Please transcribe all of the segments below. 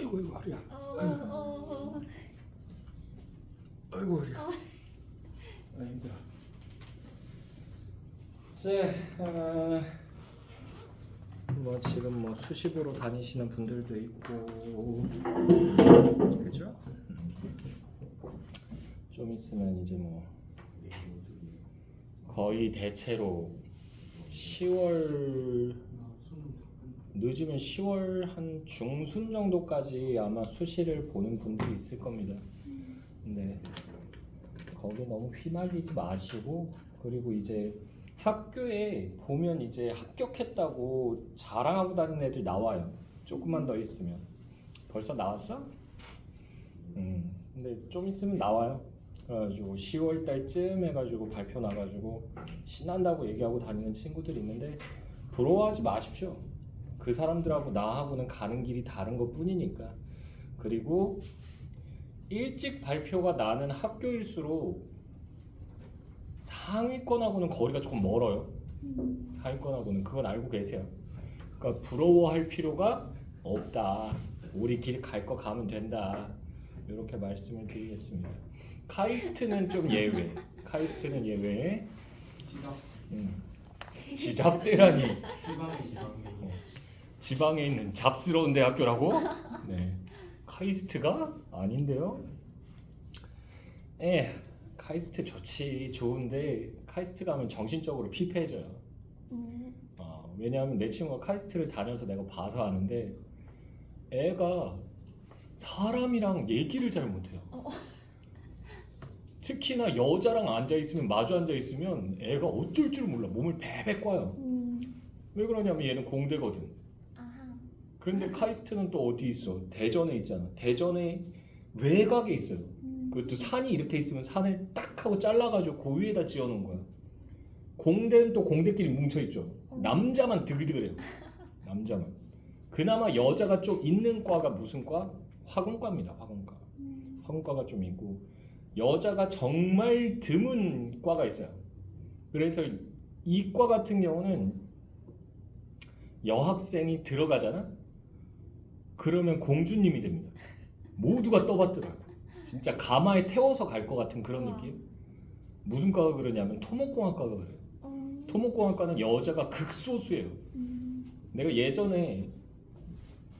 아이고 허리야. 어. 아이고 허리야. 힘들어. 뭐 지금 뭐 수시보러 다니시는 분들도 있고, 그죠? 좀 있으면 이제 뭐 거의 대체로 10월 늦으면 10월 한 중순 정도까지 아마 수시를 보는 분들이 있을 겁니다. 근데 거기에 너무 휘말리지 마시고, 그리고 이제 학교에 보면 이제 합격했다고 자랑하고 다니는 애들 나와요. 조금만 더 있으면. 벌써 나왔어? 근데 좀 있으면 나와요. 그래가지고 10월 달쯤 해가지고 발표 나가지고 신난다고 얘기하고 다니는 친구들이 있는데, 부러워하지 마십시오. 그 사람들하고 나하고는 가는 길이 다른 것 뿐이니까. 그리고 일찍 발표가 나는 학교일수록 상위권하고는 거리가 조금 멀어요. 하위권하고는. 그건 알고 계세요. 그러니까 부러워할 필요가 없다. 우리 길 갈 거 가면 된다. 이렇게 말씀을 드리겠습니다. 카이스트는 좀 예외. 카이스트는 예외. 지잡대라니. 지방에 있는 잡스러운 대학교라고? 네. 카이스트가 아닌데요. 카이스트 좋은데 카이스트 가면 정신적으로 피폐해져요. 왜냐하면 내 친구가 카이스트를 다녀서 내가 봐서 아는데, 애가 사람이랑 얘기를 잘 못해요. 특히나 여자랑 마주 앉아 있으면 애가 어쩔 줄 몰라. 몸을 베베 꽈요. 왜 그러냐면 얘는 공대거든. 그런데 카이스트는 또 어디 있어? 대전에 있잖아. 대전에 외곽에 있어요. 그것도 산이 이렇게 있으면 산을 딱 하고 잘라가지고 그 위에다 지어놓은 거야. 공대는 또 공대끼리 뭉쳐있죠. 남자만 드글드글해요. 남자만. 그나마 여자가 좀 있는 과가 무슨 과? 화공과입니다. 화공과. 화공과가 좀 있고, 여자가 정말 드문 과가 있어요. 그래서 이 과 같은 경우는 여학생이 들어가잖아? 그러면 공주님이 됩니다. 모두가 떠받들어요. 진짜 가마에 태워서 갈 것 같은 그런 느낌? 무슨 과가 그러냐면 토목공학과가 그래요. 토목공학과는 여자가 극소수예요. 내가 예전에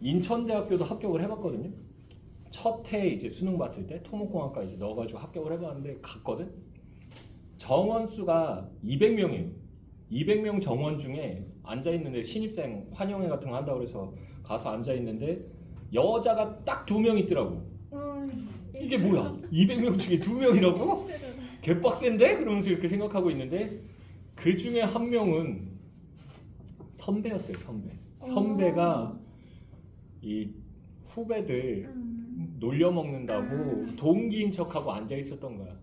인천대학교도 합격을 해봤거든요. 첫 해 이제 수능 봤을 때 토목공학과 이제 넣어가지고 합격을 해봤는데 갔거든. 정원 수가 200명이에요. 200명 정원 중에 앉아있는데 신입생 환영회 같은 거 한다고 그래서 가서 앉아있는데 여자가 딱 2명 있더라고. 이게 뭐야? 200명 중에 2명이라고? 개빡센데? 그러면서 이렇게 생각하고 있는데, 그 중에 한 명은 선배였어요. 선배가 이 후배들 놀려먹는다고 동기인 척하고 앉아있었던 거야.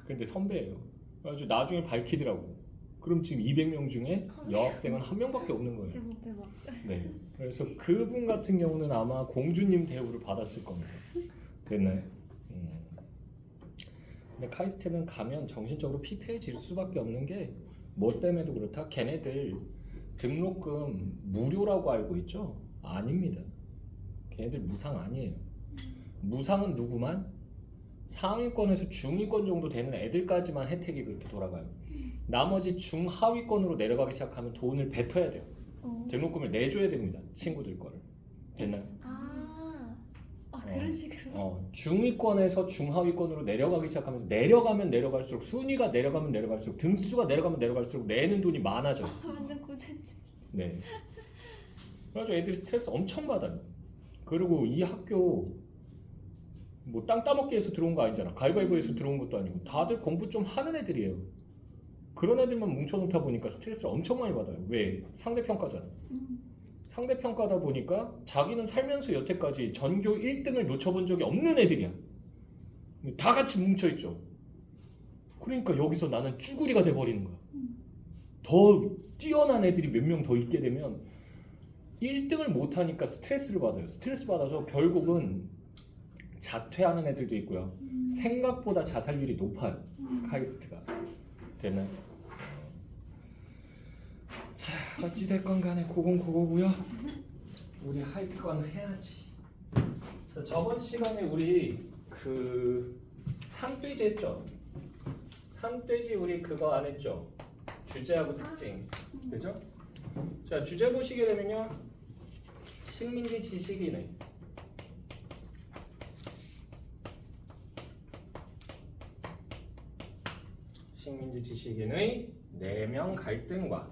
근데 선배예요. 그래가지고 나중에 밝히더라고. 그럼 지금 200명 중에 여학생은 한 명밖에 없는 거예요. 대박. 네. 그래서 그분 같은 경우는 아마 공주님 대우를 받았을 겁니다. 됐나요? 근데 카이스트는 가면 정신적으로 피폐해질 수밖에 없는 게, 뭐 때문에도 그렇다. 걔네들 등록금 무료라고 알고 있죠? 아닙니다. 걔네들 무상 아니에요. 무상은 누구만? 상위권에서 중위권 정도 되는 애들까지만 혜택이 그렇게 돌아가요. 나머지 중하위권으로 내려가기 시작하면 돈을 뱉어야 돼요. 등록금을 내줘야 됩니다. 친구들 거를. 됐나요? 그런 식으로. 중위권에서 중하위권으로 내려가기 시작하면서 내려가면 내려갈수록, 순위가 내려가면 내려갈수록, 등수가 내려가면 내려갈수록 내는 돈이 많아져. 완전 고전적. 네. 그래서 애들이 스트레스 엄청 받아요. 그리고 이 학교 뭐 땅 따먹기 해서 들어온 거 아니잖아. 가위바위보에서 들어온 것도 아니고 다들 공부 좀 하는 애들이에요. 그런 애들만 뭉쳐놓다 보니까 스트레스를 엄청 많이 받아요. 왜? 상대평가잖아. 상대평가다 보니까 자기는 살면서 여태까지 전교 1등을 놓쳐본 적이 없는 애들이야. 다 같이 뭉쳐있죠. 그러니까 여기서 나는 쭈구리가 돼버리는 거야. 더 뛰어난 애들이 몇 명 더 있게 되면 1등을 못하니까 스트레스를 받아요. 스트레스 받아서 결국은 자퇴하는 애들도 있고요. 생각보다 자살률이 높아요. 카이스트가. 되나요? 자, 어찌됐건 간에 그건 그거고요. 우리 할 건 해야지. 자, 저번 시간에 우리 그 산돼지 했죠? 산돼지 우리 그거 안 했죠? 주제하고 특징. 그죠? 자, 주제 보시게 되면요. 식민지 지식인의 내면 갈등과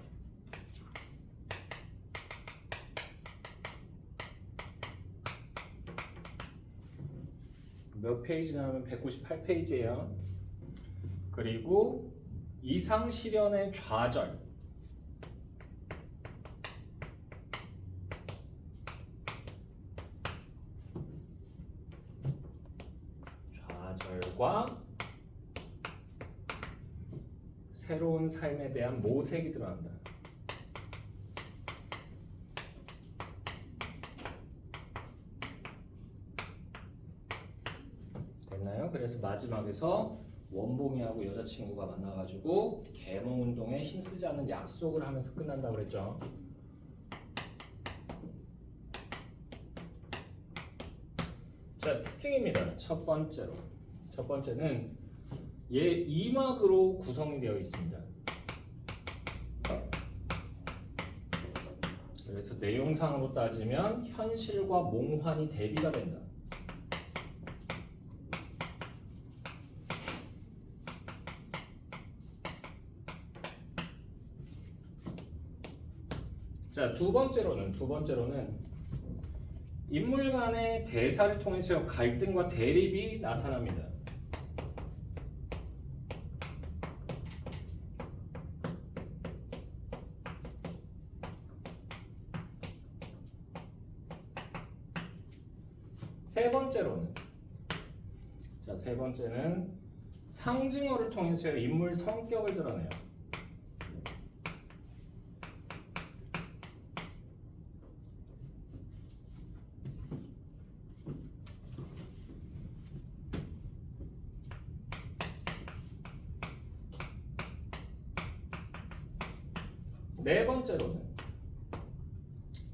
몇 페이지냐면 198페이지예요. 그리고 이상 실현의 좌절. 좌절과 새로운 삶에 대한 모색이 들어간다. 됐나요? 그래서 마지막에서 원봉이하고 여자친구가 만나가지고 계몽운동에 힘쓰지 않는 약속을 하면서 끝난다고 그랬죠. 자, 특징입니다. 첫 번째는 얘 2막으로 구성이 되어 있습니다. 그래서 내용상으로 따지면 현실과 몽환이 대비가 된다. 자, 두 번째로는 인물 간의 대사를 통해서 갈등과 대립이 나타납니다. 세 번째는 상징어를 통해서 인물 성격을 드러내요.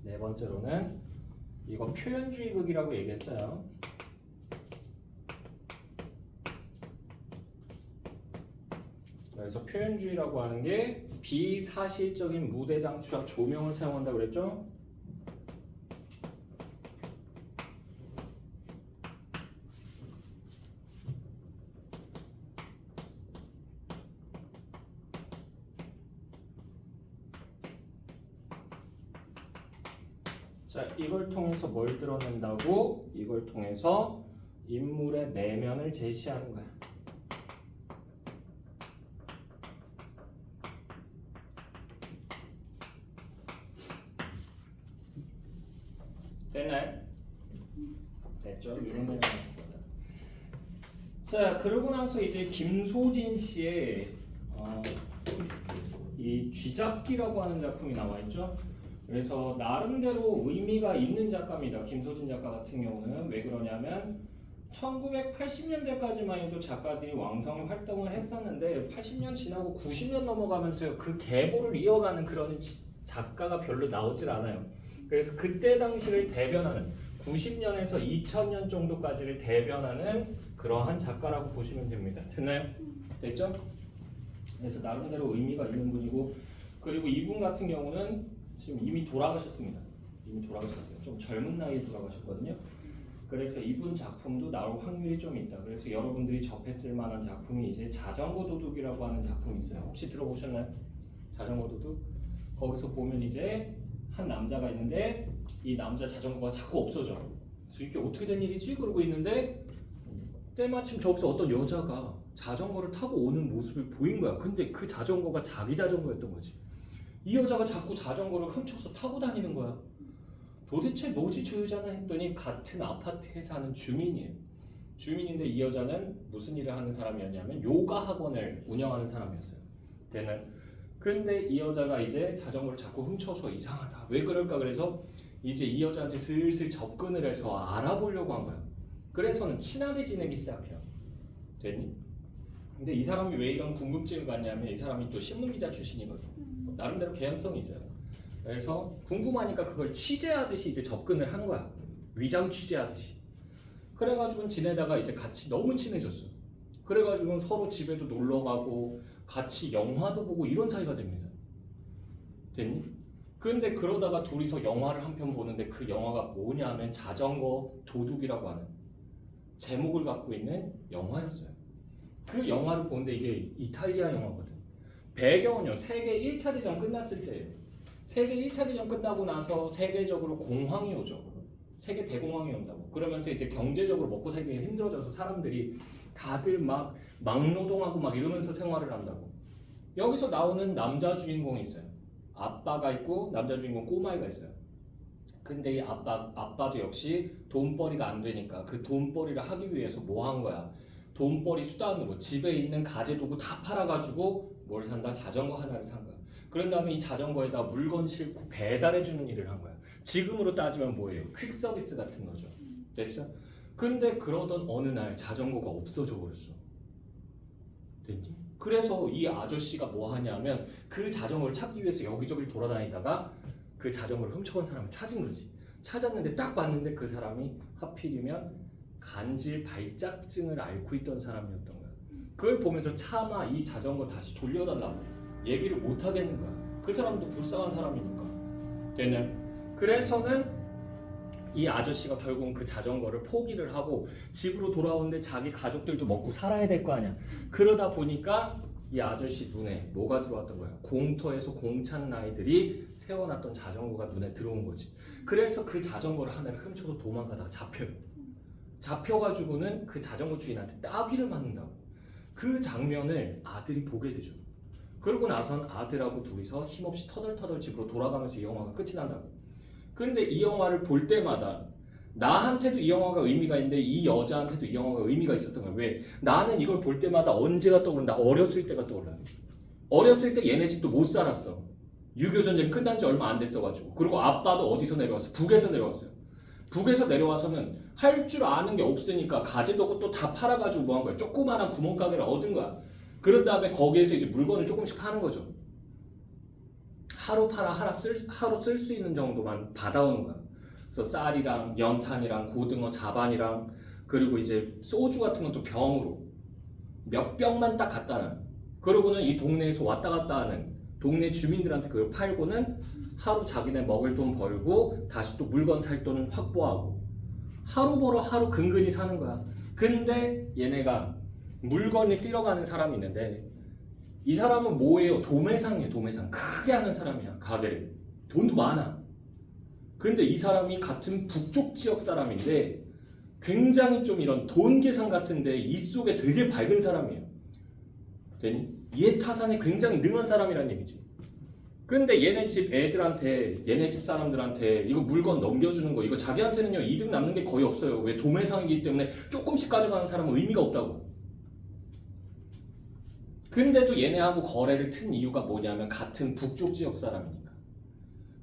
네 번째로는 이거 표현주의극이라고 얘기했어요. 그래서 표현주의라고 하는 게 비사실적인 무대 장치와 조명을 사용한다고 그랬죠? 자, 이걸 통해서 뭘 드러낸다고? 이걸 통해서 인물의 내면을 제시하는 거야. 됐나요? 됐죠? 이런 내용 있습니다. 자, 그러고 나서 이제 김소진 씨의 이 쥐잡기라고 하는 작품이 나와 있죠. 그래서 나름대로 의미가 있는 작가입니다. 김소진 작가 같은 경우는 왜 그러냐면 1980년대까지만 해도 작가들이 왕성히 활동을 했었는데 80년 지나고 90년 넘어가면서 그 계보를 이어가는 그런 작가가 별로 나오질 않아요. 그래서 그때 당시를 대변하는 90년에서 2000년 정도까지를 대변하는 그러한 작가라고 보시면 됩니다. 됐나요? 됐죠? 그래서 나름대로 의미가 있는 분이고, 그리고 이분 같은 경우는 지금 이미 돌아가셨습니다. 이미 돌아가셨어요. 좀 젊은 나이에 돌아가셨거든요. 그래서 이분 작품도 나올 확률이 좀 있다. 그래서 여러분들이 접했을 만한 작품이 이제 자전거 도둑이라고 하는 작품이 있어요. 혹시 들어보셨나요? 자전거 도둑? 거기서 보면 이제 한 남자가 있는데 이 남자 자전거가 자꾸 없어져. 그래서 이게 어떻게 된 일이지? 그러고 있는데 때마침 저기서 어떤 여자가 자전거를 타고 오는 모습을 보인 거야. 근데 그 자전거가 자기 자전거였던 거지. 이 여자가 자꾸 자전거를 훔쳐서 타고 다니는 거야. 도대체 뭐지 저 여자는 했더니 같은 아파트에 사는 주민이에요. 주민인데 이 여자는 무슨 일을 하는 사람이었냐면 요가 학원을 운영하는 사람이었어요. 걔는. 근데 이 여자가 이제 자전거를 자꾸 훔쳐서 이상하다. 왜 그럴까? 그래서 이제 이 여자한테 슬슬 접근을 해서 알아보려고 한 거야. 그래서는 친하게 지내기 시작해요. 됐니? 근데 이 사람이 왜 이런 궁금증을 갖냐면 이 사람이 또 신문기자 출신이거든. 나름대로 개연성이 있어요. 그래서 궁금하니까 그걸 취재하듯이 이제 접근을 한 거야. 위장 취재하듯이. 그래가지고 지내다가 이제 같이 너무 친해졌어. 그래가지고 서로 집에도 놀러 가고 같이 영화도 보고 이런 사이가 됩니다. 됐니? 근데 그러다가 둘이서 영화를 한 편 보는데 그 영화가 뭐냐면 자전거 도둑이라고 하는 제목을 갖고 있는 영화였어요. 그 영화를 보는데 이게 이탈리아 영화거든. 배경은요 세계 1차 대전 끝났을 때예요. 세계 1차 대전 끝나고 나서 세계적으로 공황이 오죠. 세계 대공황이 온다고. 그러면서 이제 경제적으로 먹고 살기가 힘들어져서 사람들이 다들 막 막노동하고 막 이러면서 생활을 한다고. 여기서 나오는 남자 주인공이 있어요. 아빠가 있고 남자 주인공 꼬마이가 있어요. 근데 이 아빠도 역시 돈벌이가 안 되니까 그 돈벌이를 하기 위해서 뭐 한 거야? 돈벌이 수단으로 집에 있는 가재도구 다 팔아가지고 뭘 산다? 자전거 하나를 산 거야. 그런 다음에 이 자전거에다 물건 싣고 배달해주는 일을 한 거야. 지금으로 따지면 뭐예요? 퀵 서비스 같은 거죠. 됐어? 근데 그러던 어느 날 자전거가 없어져 버렸어. 됐니? 그래서 이 아저씨가 뭐 하냐면 그 자전거를 찾기 위해서 여기저기 돌아다니다가 그 자전거를 훔쳐간 사람을 찾은 거지. 찾았는데 딱 봤는데 그 사람이 하필이면 간질 발작증을 앓고 있던 사람이었던 거야. 그걸 보면서 차마 이 자전거 다시 돌려달라고 얘기를 못 하겠는 거야. 그 사람도 불쌍한 사람이니까. 됐냐? 그래서는 이 아저씨가 결국은 그 자전거를 포기를 하고 집으로 돌아오는데 자기 가족들도 먹고 살아야 될 거 아니야. 그러다 보니까 이 아저씨 눈에 뭐가 들어왔던 거야? 공터에서 공찬 아이들이 세워놨던 자전거가 눈에 들어온 거지. 그래서 그 자전거를 하나를 훔쳐서 도망가다가 잡혀요. 잡혀가지고는 그 자전거 주인한테 따귀를 맞는다고. 그 장면을 아들이 보게 되죠. 그러고 나선 아들하고 둘이서 힘없이 터덜터덜 집으로 돌아가면서 이 영화가 끝이 난다고. 근데 이 영화를 볼 때마다 나한테도 이 영화가 의미가 있는데 이 여자한테도 이 영화가 의미가 있었던 거야. 왜? 나는 이걸 볼 때마다 언제가 떠오른다? 어렸을 때가 떠올라요. 어렸을 때 얘네 집도 못 살았어. 6.25 전쟁 끝난 지 얼마 안 됐어가지고. 그리고 아빠도 어디서 내려왔어? 북에서 내려왔어요. 북에서 내려와서는 할 줄 아는 게 없으니까 가재도구 또 다 팔아가지고 뭐 한 거야? 조그마한 구멍가게를 얻은 거야. 그런 다음에 거기에서 이제 물건을 조금씩 파는 거죠. 하루 팔아 하루 쓸 수 있는 정도만 받아오는 거야. 그래서 쌀이랑 연탄이랑 고등어 자반이랑 그리고 이제 소주 같은 건 또 병으로 몇 병만 딱 갖다 놔. 그러고는 이 동네에서 왔다 갔다 하는 동네 주민들한테 그걸 팔고는 하루 자기네 먹을 돈 벌고 다시 또 물건 살 돈은 확보하고 하루 벌어 하루 근근히 사는 거야. 근데 얘네가 물건을 뛰러가는 사람이 있는데 이 사람은 뭐예요? 도매상이에요. 도매상. 크게 하는 사람이야. 가게를. 돈도 많아. 근데 이 사람이 같은 북쪽 지역 사람인데 굉장히 좀 이런 돈 계산 같은데 이 속에 되게 밝은 사람이에요. 되니? 이해타산에 굉장히 능한 사람이란 얘기지. 근데 얘네 집 애들한테, 얘네 집 사람들한테 이거 물건 넘겨주는 거, 이거 자기한테는요 이득 남는 게 거의 없어요. 왜? 도매상이기 때문에 조금씩 가져가는 사람은 의미가 없다고. 근데도 얘네하고 거래를 튼 이유가 뭐냐면 같은 북쪽 지역 사람이니까.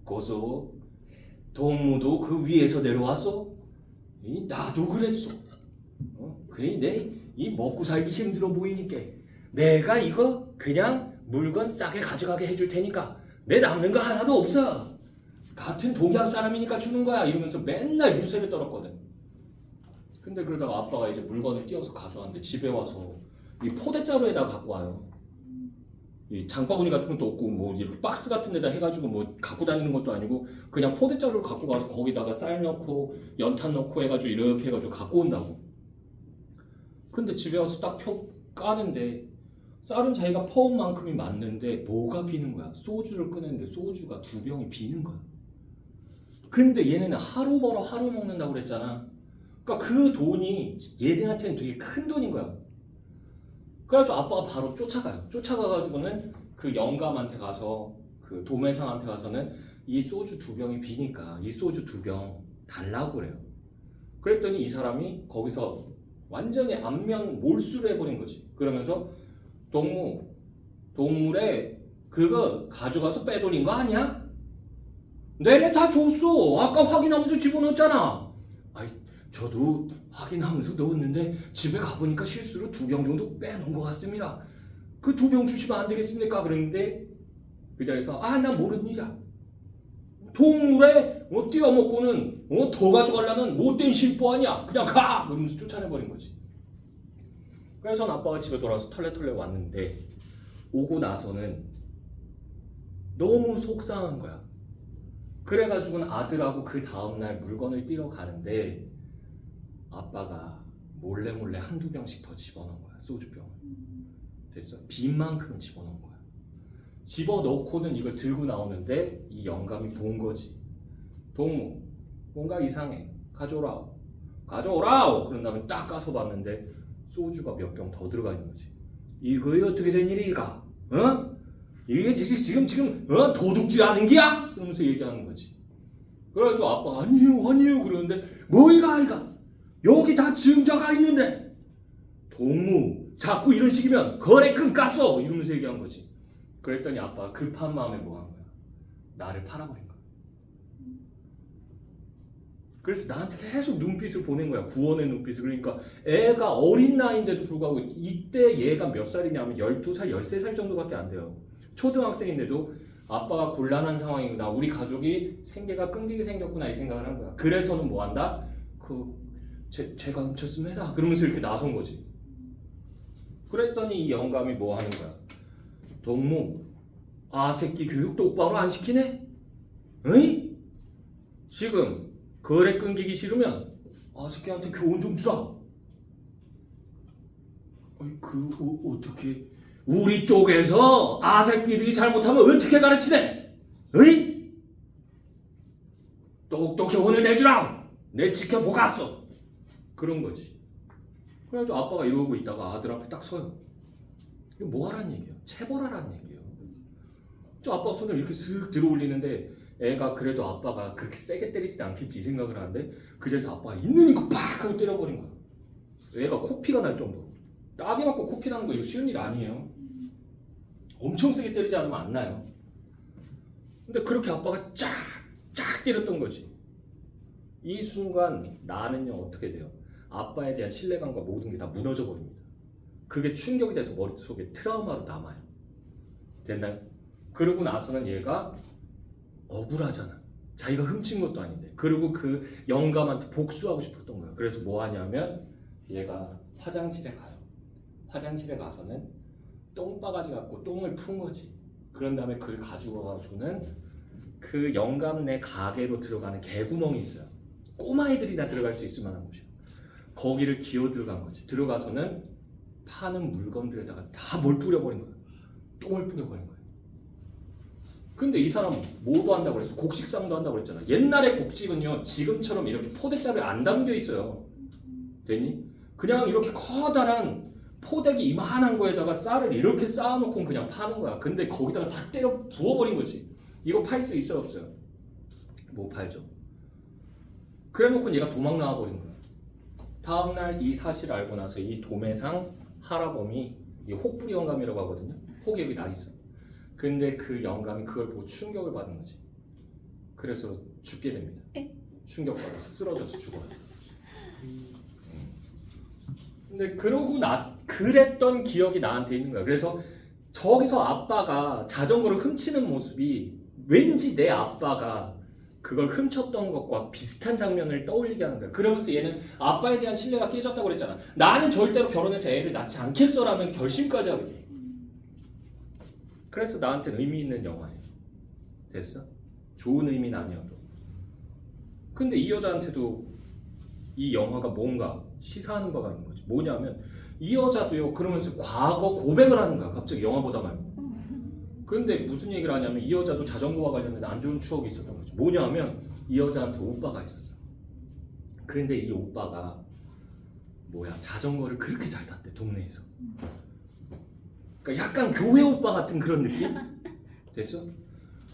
고소 동무도 그 위에서 내려왔어? 나도 그랬어. 그래 내 먹고 살기 힘들어 보이니까 내가 이거 그냥 물건 싸게 가져가게 해줄 테니까 내 남는 거 하나도 없어. 같은 동양 사람이니까 주는 거야. 이러면서 맨날 유세를 떨었거든. 근데 그러다가 아빠가 이제 물건을 띄워서 가져왔는데 집에 와서 이 포대자루에다 갖고 와요. 이 장바구니 같은 것도 없고 뭐 이렇게 박스 같은 데다 해가지고 뭐 갖고 다니는 것도 아니고 그냥 포대자루를 갖고 가서 거기다가 쌀 넣고 연탄 넣고 해가지고 이렇게 해가지고 갖고 온다고. 근데 집에 와서 딱 까는데 쌀은 자기가 퍼온 만큼이 맞는데 뭐가 비는 거야? 소주를 끄는데 소주가 2병이 비는 거야. 근데 얘네는 하루 벌어 하루 먹는다고 그랬잖아. 그러니까 그 돈이 얘네한테는 되게 큰 돈인 거야. 그래가지고 아빠가 바로 쫓아가요. 쫓아가가지고는 그 영감한테 가서 그 도매상한테 가서는 이 소주 2병이 비니까 이 소주 2병 달라고 그래요. 그랬더니 이 사람이 거기서 완전히 안면 몰수를 해버린 거지. 그러면서 동물에 그거 가져가서 빼돌린 거 아니야? 내내 다 줬어. 아까 확인하면서 집어넣었잖아. 아이 저도 확인하면서 넣었는데 집에 가보니까 실수로 2병 정도 빼놓은 것 같습니다. 그 2병 주시면 안 되겠습니까? 그랬는데 그 자리에서 나 모르는 일이야. 동물에 띄어먹고는 더 가져가려는 못된 실보 아니야. 그냥 가! 그러면서 쫓아내버린 거지. 그래서 아빠가 집에 돌아와서 털레털레 왔는데 오고 나서는 너무 속상한 거야. 그래가지고는 아들하고 그 다음날 물건을 띄러 가는데 아빠가 몰래 한두 병씩 더 집어넣은 거야. 소주병을. 됐어? 빈만큼은 집어넣은 거야. 집어넣고는 이걸 들고 나오는데 이 영감이 본 거지. 동무, 뭔가 이상해. 가져오라오. 가져오라오! 그런 다음에 딱 까서 봤는데 소주가 몇 병 더 들어가 있는 거지. 이거이 어떻게 된 일이가? 어? 이게 지금 도둑질 하는 기야? 그러면서 얘기하는 거지. 그래가지고 아빠가 아니요 그러는데 뭐이가 여기 다 증자가 있는데 동무 자꾸 이런 식이면 거래 끊갔어 이러면서 얘기한 거지. 그랬더니 아빠가 급한 마음에 뭐 한 거야? 나를 팔아버린 거야. 그래서 나한테 계속 눈빛을 보낸 거야. 구원의 눈빛을. 그러니까 애가 어린 나이인데도 불구하고 이때 얘가 몇 살이냐면 12살, 13살 정도밖에 안 돼요. 초등학생인데도 아빠가 곤란한 상황이구나. 우리 가족이 생계가 끊기게 생겼구나 이 생각을 한 거야. 그래서는 뭐 한다? 제가 훔쳤습니다. 그러면서 이렇게 나선 거지. 그랬더니 이 영감이 뭐 하는 거야? 동무, 새끼 교육 똑바로 안 시키네? 어이? 지금 거래 끊기기 싫으면 새끼한테 교훈 좀 주라. 어떻게 우리 쪽에서 새끼들이 잘못하면 어떻게 가르치네? 어이? 똑똑히 혼을 내주라. 내 지켜보갔어. 그런 거지. 그래가지고 아빠가 이러고 있다가 아들 앞에 딱 서요. 이거 뭐 하라는 얘기야? 체벌하라는 얘기예요. 저 아빠가 손을 이렇게 슥 들어 올리는데 애가 그래도 아빠가 그렇게 세게 때리진 않겠지 이 생각을 하는데 그 자리에서 아빠가 있는 힘껏 팍 하고 때려버린 거야. 애가 코피가 날 정도로. 따게 맞고 코피 나는 거 이거 쉬운 일 아니에요. 엄청 세게 때리지 않으면 안 나요. 근데 그렇게 아빠가 쫙 때렸던 거지. 이 순간 나는요 어떻게 돼요? 아빠에 대한 신뢰감과 모든 게 다 무너져 버립니다. 그게 충격이 돼서 머릿속에 트라우마로 남아요. 됐나요? 그러고 나서는 얘가 억울하잖아. 자기가 훔친 것도 아닌데. 그리고 그 영감한테 복수하고 싶었던 거야. 그래서 뭐 하냐면 얘가 화장실에 가요. 화장실에 가서는 똥바가지 갖고 똥을 푼 거지. 그런 다음에 그걸 가지고 가가지고는 그 영감네 가게로 들어가는 개구멍이 있어요. 꼬마애들이나 들어갈 수 있을 만한 곳이야. 거기를 기어 들어간 거지. 들어가서는 파는 물건들에다가 다 뭘 뿌려버린 거야. 똥을 뿌려버린 거야. 근데 이 사람은 뭐도 한다고 그랬어? 곡식상도 한다고 그랬잖아. 옛날에 곡식은요 지금처럼 이렇게 포대자루에 안 담겨 있어요. 됐니? 그냥 이렇게 커다란 포대기 이만한 거에다가 쌀을 이렇게 쌓아놓고 그냥 파는 거야. 근데 거기다가 다 때려 부어버린 거지. 이거 팔 수 있어요 없어요? 못 팔죠. 그래놓고 얘가 도망 나와버린 거야. 다음날 이 사실을 알고 나서 이 도매상 할아범이 이 혹부리 영감이라고 하거든요. 혹이 여기 나 있어. 근데 그 영감이 그걸 보고 충격을 받은 거지. 그래서 죽게 됩니다. 충격받아서 쓰러져서 죽어요. 근데 그랬던 기억이 나한테 있는 거야. 그래서 저기서 아빠가 자전거를 훔치는 모습이 왠지 내 아빠가 그걸 훔쳤던 것과 비슷한 장면을 떠올리게 하는 거야. 그러면서 얘는 아빠에 대한 신뢰가 깨졌다고 그랬잖아. 나는 절대로 결혼해서 애를 낳지 않겠어라는 결심까지 하게 돼. 그래서 나한테는 의미 있는 영화예요. 됐어? 좋은 의미는 아니어도. 근데 이 여자한테도 이 영화가 뭔가 시사하는 바가 있는 거지. 뭐냐면 이 여자도요 그러면서 과거 고백을 하는 거야. 갑자기 영화 보다 말고. 근데 무슨 얘기를 하냐면 이 여자도 자전거와 관련된 안 좋은 추억이 있었던 거지. 뭐냐면 이 여자한테 오빠가 있었어. 근데 이 오빠가 자전거를 그렇게 잘 탔대 동네에서. 그러니까 약간 교회 오빠 같은 그런 느낌? 됐어?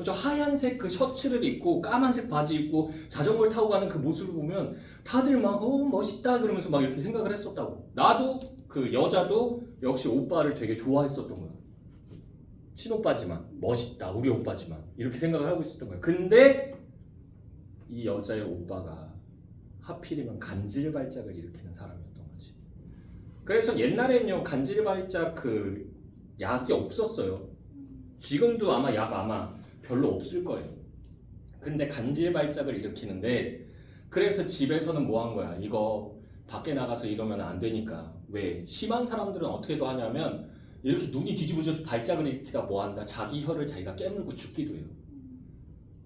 저 하얀색 그 셔츠를 입고 까만색 바지 입고 자전거를 타고 가는 그 모습을 보면 다들 막 멋있다 그러면서 막 이렇게 생각을 했었다고. 나도 그 여자도 역시 오빠를 되게 좋아했었던 거야. 친오빠지만 멋있다 우리 오빠지만 이렇게 생각을 하고 있었던 거야. 근데 이 여자의 오빠가 하필이면 간질발작을 일으키는 사람이었던 거지. 그래서 옛날에는요 간질발작 그 약이 없었어요. 지금도 아마 약 별로 없을 거예요. 근데 간질 발작을 일으키는데 그래서 집에서는 뭐 한 거야? 이거 밖에 나가서 이러면 안 되니까. 왜? 심한 사람들은 어떻게도 하냐면 이렇게 눈이 뒤집어져서 발작을 일으키다 뭐 한다? 자기 혀를 자기가 깨물고 죽기도 해요.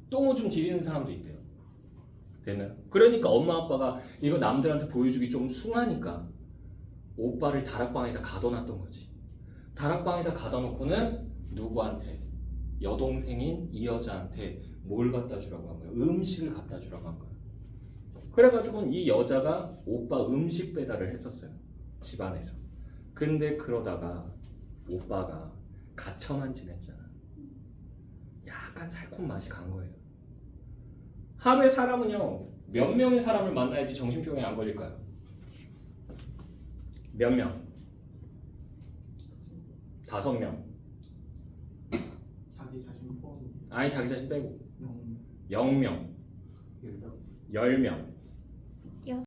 똥오줌 지리는 사람도 있대요. 되나요? 그러니까 엄마 아빠가 이거 남들한테 보여주기 좀 숭하니까 오빠를 다락방에다 가둬놨던 거지. 다락방에다 가둬놓고는 누구한테? 여동생인 이 여자한테 뭘 갖다 주라고 한 거야? 음식을 갖다 주라고 한 거야. 그래가지고 이 여자가 오빠 음식 배달을 했었어요. 집안에서. 근데 그러다가 오빠가 갇혀만 지냈잖아. 약간 살콤 맛이 간 거예요. 하루에 사람은요 몇 명의 사람을 만나야지 정신병에 안 걸릴까요? 몇 명? 5명. 자기 자신 포함. 아니 자기 자신 빼고 영. 0명, 열명. 10명.